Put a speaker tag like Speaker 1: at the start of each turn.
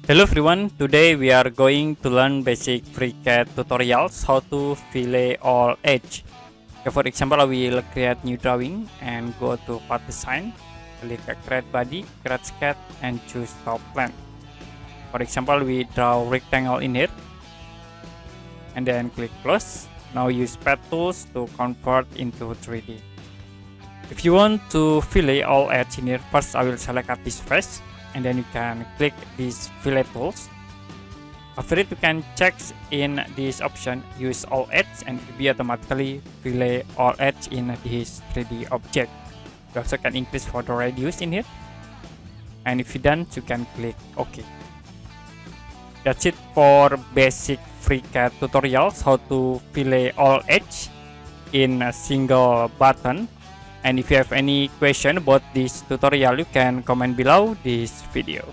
Speaker 1: Hello everyone, today we are going to learn basic FreeCAD tutorials how to fillet all edge. Okay, for example, I will create new drawing and go to part design, click create body, create sketch and choose top plan. For example, we draw rectangle in here and then click close. Now use pad tools to convert into 3D. If you want to fillet all edge in here, first I will select this face. And then you can click these fillet tools. After it, you can check in this option use all edge and it will be automatically fillet all edge in this 3D object. You also can increase for the radius in here, and if you're done you can click OK. That's it for basic FreeCAD tutorials how to fillet all edge in a single button. And if you have any question about this tutorial, you can comment below this video.